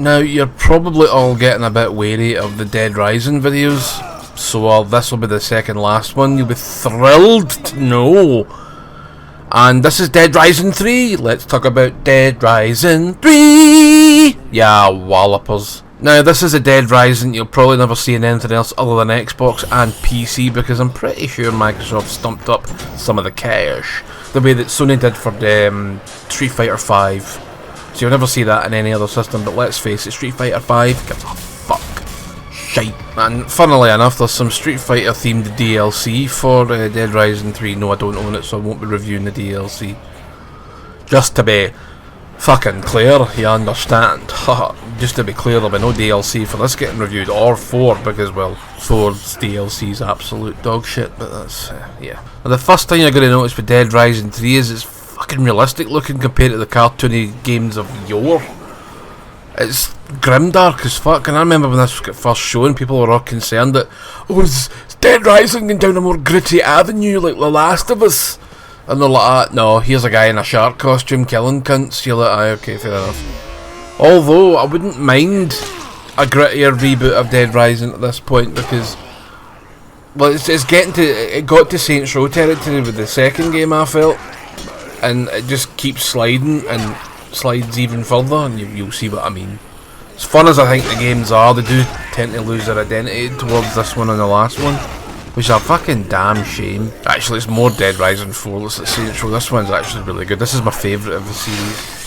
Now, you're probably all getting a bit wary of the Dead Rising videos, so this will be the second last one. You'll be thrilled to know. And this is Dead Rising 3. Let's talk about Dead Rising 3. Yeah, wallopers. Now, this is a Dead Rising you'll probably never see in anything else other than Xbox and PC, because I'm pretty sure Microsoft stumped up some of the cash the way that Sony did for the Street Fighter 5. So you'll never see that in any other system, but let's face it, Street Fighter 5 gives a fuck shite. And funnily enough, there's some Street Fighter themed DLC for Dead Rising 3. No, I don't own it, so I won't be reviewing the DLC. Just to be fucking clear, you understand? Just to be clear, there'll be no DLC for this getting reviewed, or 4, because, well, 4's DLC's absolute dog shit, but that's, yeah. Now, the first thing you're going to notice with Dead Rising 3 is it's fucking realistic looking compared to the cartoony games of yore. It's grimdark as fuck, and I remember when this got first shown, people were all concerned that, oh, is Dead Rising going down a more gritty avenue like The Last of Us? And they're like, no, here's a guy in a shark costume killing cunts. You're like, aye, okay, fair enough. Although, I wouldn't mind a grittier reboot of Dead Rising at this point, because, well, it got to Saints Row territory with the second game, I felt. And it just keeps sliding and slides even further, and you'll see what I mean. As fun as I think the games are, they do tend to lose their identity towards this one and the last one, which is a fucking damn shame. Actually, it's more Dead Rising 4. Let's see. This one's actually really good. This is my favourite of the series.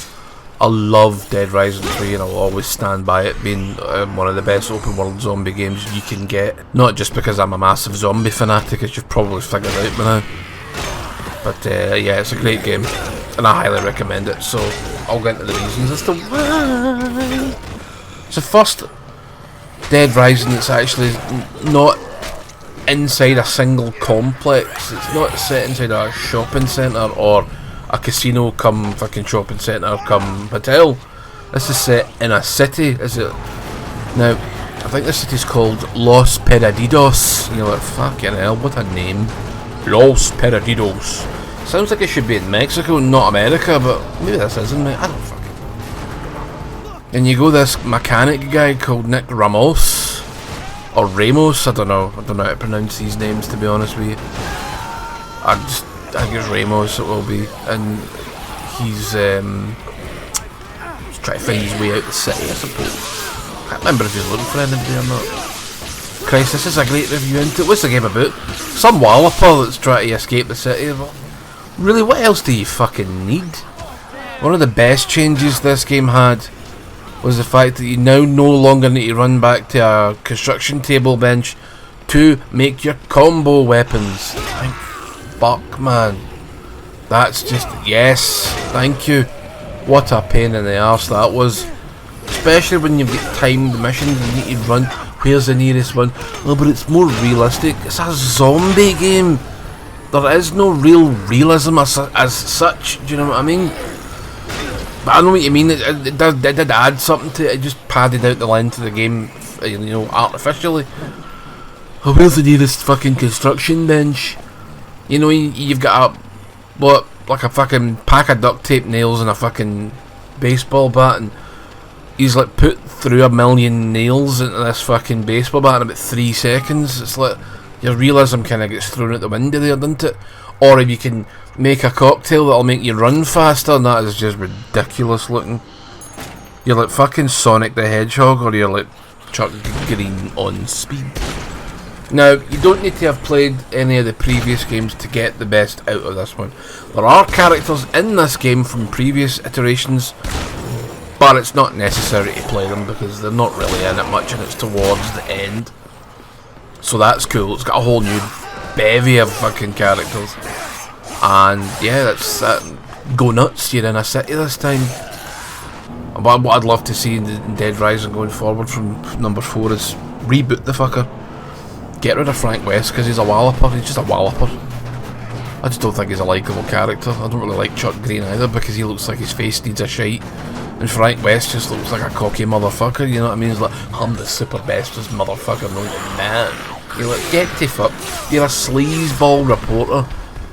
I love Dead Rising 3, and I'll always stand by it being one of the best open world zombie games you can get. Not just because I'm a massive zombie fanatic, as you've probably figured out by now. But yeah, it's a great game, and I highly recommend it, so I'll get into the reasons as to why. It's the first Dead Rising that's actually not inside a single complex. It's not set inside a shopping centre or a casino come fucking shopping centre come hotel. This is set in a city, is it? Now, I think the city's called Los Perdidos. And you're like, fucking hell, what a name. Los Perdidos. Sounds like it should be in Mexico, not America, but maybe this isn't, mate. I don't fucking know. And you go this mechanic guy called Nick Ramos, or Ramos, I don't know how to pronounce these names, to be honest with you. I think it's Ramos it will be, and he's trying to find his way out the city, I suppose. I can't remember if he's looking for anybody or not. Christ, this is a great review into it. What's the game about? Some walloper that's trying to escape the city. But really, what else do you fucking need? One of the best changes this game had was the fact that you now no longer need to run back to a construction table bench to make your combo weapons. Thank fuck, man. That's just, yes, thank you. What a pain in the arse that was. Especially when you've got timed missions and you need to run. Where's the nearest one? Oh, but it's more realistic. It's a zombie game. There is no real realism as such. Do you know what I mean? But I know what you mean. It did add something to it. It just padded out the length of the game, you know, artificially. Oh, where's the nearest fucking construction bench? You know, you've got like a fucking pack of duct tape nails and a fucking baseball bat, and he's like put through 1,000,000 nails into this fucking baseball bat in about 3 seconds. It's like your realism kind of gets thrown out the window there, doesn't it? Or if you can make a cocktail that'll make you run faster, and that is just ridiculous looking. You're like fucking Sonic the Hedgehog, or you're like Chuck Green on speed. Now, you don't need to have played any of the previous games to get the best out of this one. There are characters in this game from previous iterations, but it's not necessary to play them because they're not really in it much and it's towards the end. So that's cool. It's got a whole new bevy of fucking characters. And yeah, that's go nuts, you're in a city this time. But what I'd love to see in Dead Rising going forward from number 4 is reboot the fucker. Get rid of Frank West because he's a walloper. He's just a walloper. I just don't think he's a likeable character. I don't really like Chuck Green either because he looks like his face needs a shite. And Frank West just looks like a cocky motherfucker, you know what I mean? He's like, I'm the super bestest motherfucker known to man. You're like, get the fuck. You're a sleazeball reporter.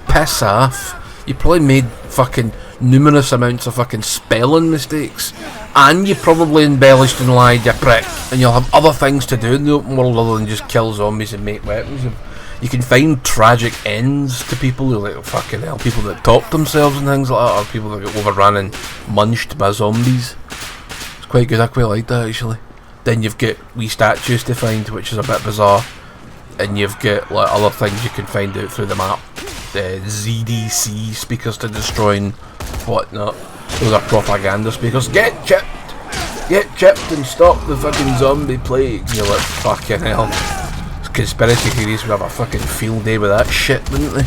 Piss off. You probably made fucking numerous amounts of fucking spelling mistakes, and you probably embellished and lied, you prick, and you'll have other things to do in the open world other than just kill zombies and make weapons. You can find tragic ends to people who, like, fucking hell, people that top themselves and things like that, or people that get overrun and munched by zombies. It's quite good, I quite like that actually. Then you've got wee statues to find, which is a bit bizarre, and you've got like other things you can find out through the map. The ZDC speakers to destroy and whatnot. Those are propaganda speakers. Get chipped and stop the fucking zombie plague. And you're like, fucking hell. Conspiracy theories would have a fucking field day with that shit, wouldn't they?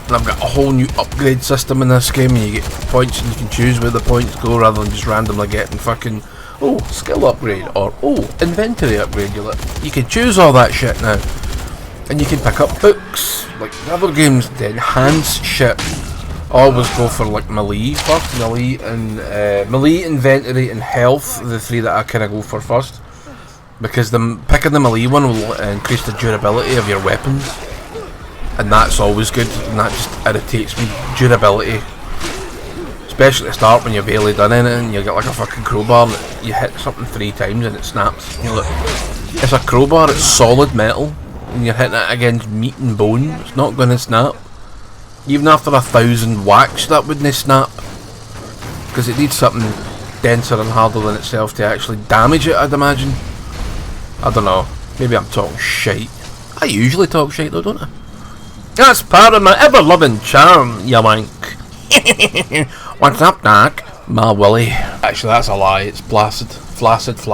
And I've got a whole new upgrade system in this game, and you get points and you can choose where the points go rather than just randomly getting fucking, oh, skill upgrade, or oh, inventory upgrade. You can choose all that shit now. And you can pick up books, like the other games. The enhanced shit, always go for like melee first, melee, inventory and health, the three that I kind of go for first. Because picking the melee one will increase the durability of your weapons, and that's always good, and that just irritates me. Durability, especially at the start when you've barely done anything, and you get like a fucking crowbar and you hit something 3 times and it snaps. And you're like, it's a crowbar, it's solid metal, and you're hitting it against meat and bone, it's not going to snap. Even after 1,000 whacks that wouldn't snap, because it needs something denser and harder than itself to actually damage it, I'd imagine. I don't know, maybe I'm talking shite. I usually talk shite though, don't I? That's part of my ever-loving charm, you wank. What's up, Doc? My Willie. Actually, that's a lie, it's placid. Flaccid, yeah,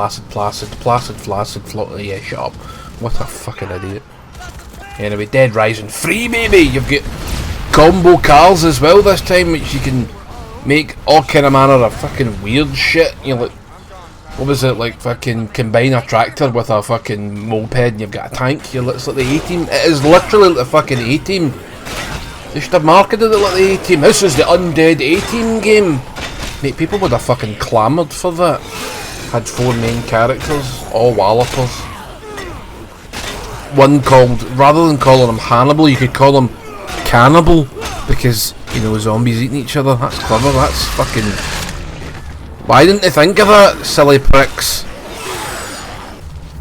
shut up. What a fucking idiot. Anyway, Dead Rising 3, baby! You've got combo cars as well this time, which you can make all kind of manner of fucking weird shit. You're like, what was it, like fucking combine a tractor with a fucking moped and you've got a tank. It's like the A-Team. It is literally like the fucking A-Team. They should have marketed it like the A-Team. This is the undead A-Team game. Mate, people would have fucking clamoured for that. Had 4 main characters, all wallopers. One called, rather than calling him Hannibal, you could call him Cannibal, because, you know, zombies eating each other. That's clever, that's fucking... Why didn't they think of that, silly pricks?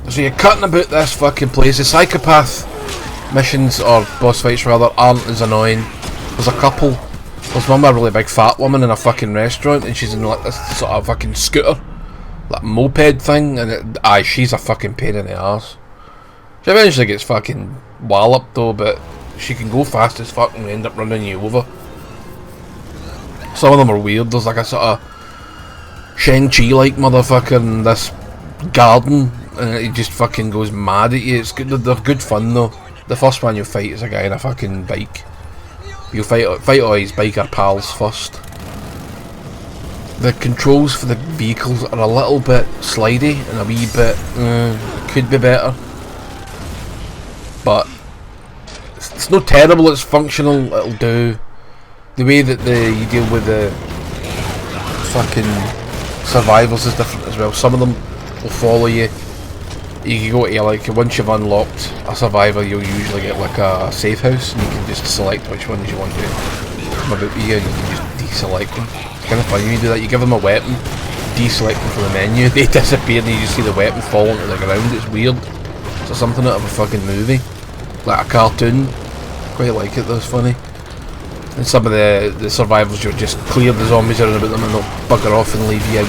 So you're cutting about this fucking place. The psychopath missions, or boss fights rather, aren't as annoying. There's a couple. There's one with a really big fat woman in a fucking restaurant, and she's in like this sort of fucking scooter, like moped thing, and she's a fucking pain in the arse. She eventually gets fucking walloped though, but she can go fast as fuck and end up running you over. Some of them are weird. There's like a sort of Shang-Chi like motherfucker in this garden, and he just fucking goes mad at you. It's good. They're good fun though. The first one you fight is a guy in a fucking bike. You fight all his biker pals first. The controls for the vehicles are a little bit slidey and a wee bit could be better, but it's not terrible. It's functional. It'll do. The way that you deal with the fucking survivors is different as well. Some of them will follow you. You can go to, like, once you've unlocked a survivor, you'll usually get like a safe house, and you can just select which ones you want to come about with you, and you can just deselect them. It's kind of funny when you do that. You give them a weapon, deselect them from the menu, they disappear, and you just see the weapon fall into the ground. It's weird. It's like something out of a fucking movie, like a cartoon. Quite like it though, it's funny. And some of the survivors, you'll just clear the zombies around about them and they'll bugger off and leave you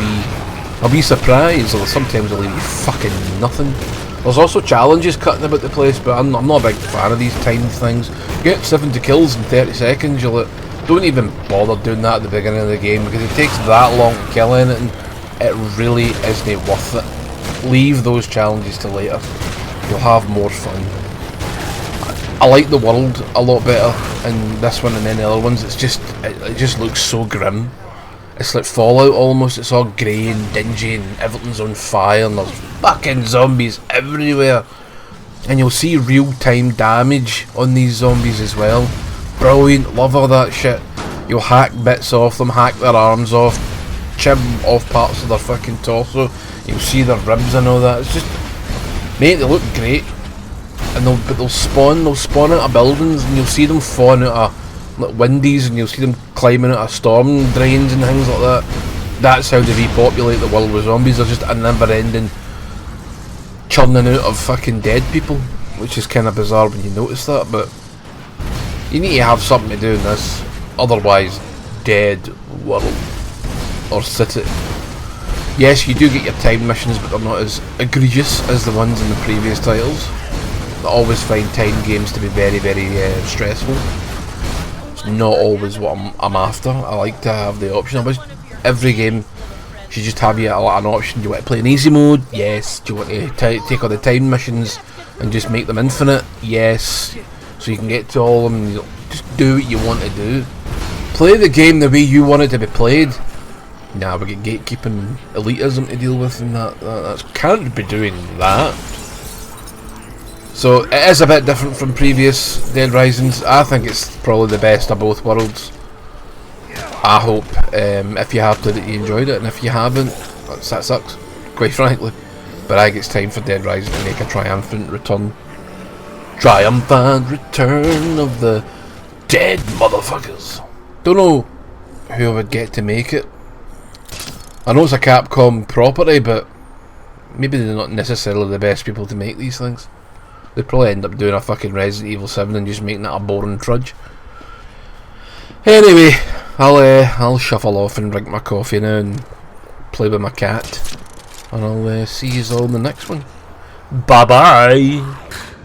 a wee surprise, or sometimes they'll leave you fucking nothing. There's also challenges cutting about the place, but I'm not a big fan of these timed things. Get 70 kills in 30 seconds, you're like, don't even bother doing that at the beginning of the game, because it takes that long to kill anything. It really isn't worth it. Leave those challenges till later. You'll have more fun. I like the world a lot better in this one and any other ones. It just looks so grim. It's like Fallout almost. It's all grey and dingy and everything's on fire and there's fucking zombies everywhere. And you'll see real-time damage on these zombies as well. Brilliant, love all that shit. You'll hack bits off them, hack their arms off, chip off parts of their fucking torso. You'll see their ribs and all that. It's just, mate, they look great. And they'll spawn out of buildings, and you'll see them falling out of like windies, and you'll see them climbing out of storm drains and things like that. That's how they repopulate the world with zombies. They're just a never-ending churning out of fucking dead people, which is kind of bizarre when you notice that. But you need to have something to do in this, otherwise, dead world or city. Yes, you do get your time missions, but they're not as egregious as the ones in the previous titles. I always find time games to be very, very stressful. It's not always what I'm after. I like to have the option. I wish every game should just have you an option. Do you want to play in easy mode? Yes. Do you want to take all the time missions and just make them infinite? Yes. So you can get to all of them and just do what you want to do. Play the game the way you want it to be played. Nah, we get gatekeeping elitism to deal with, and that can't be doing that. So it is a bit different from previous Dead Risings. I think it's probably the best of both worlds. I hope, if you have played it, you enjoyed it, and if you haven't, that sucks, quite frankly. But I think it's time for Dead Rising to make a triumphant return. Triumphant return of the dead motherfuckers. Don't know who I would get to make it. I know it's a Capcom property, but maybe they're not necessarily the best people to make these things. They'd probably end up doing a fucking Resident Evil 7 and just making it a boring trudge. Anyway, I'll shuffle off and drink my coffee now and play with my cat. And I'll see you all in the next one. Bye bye!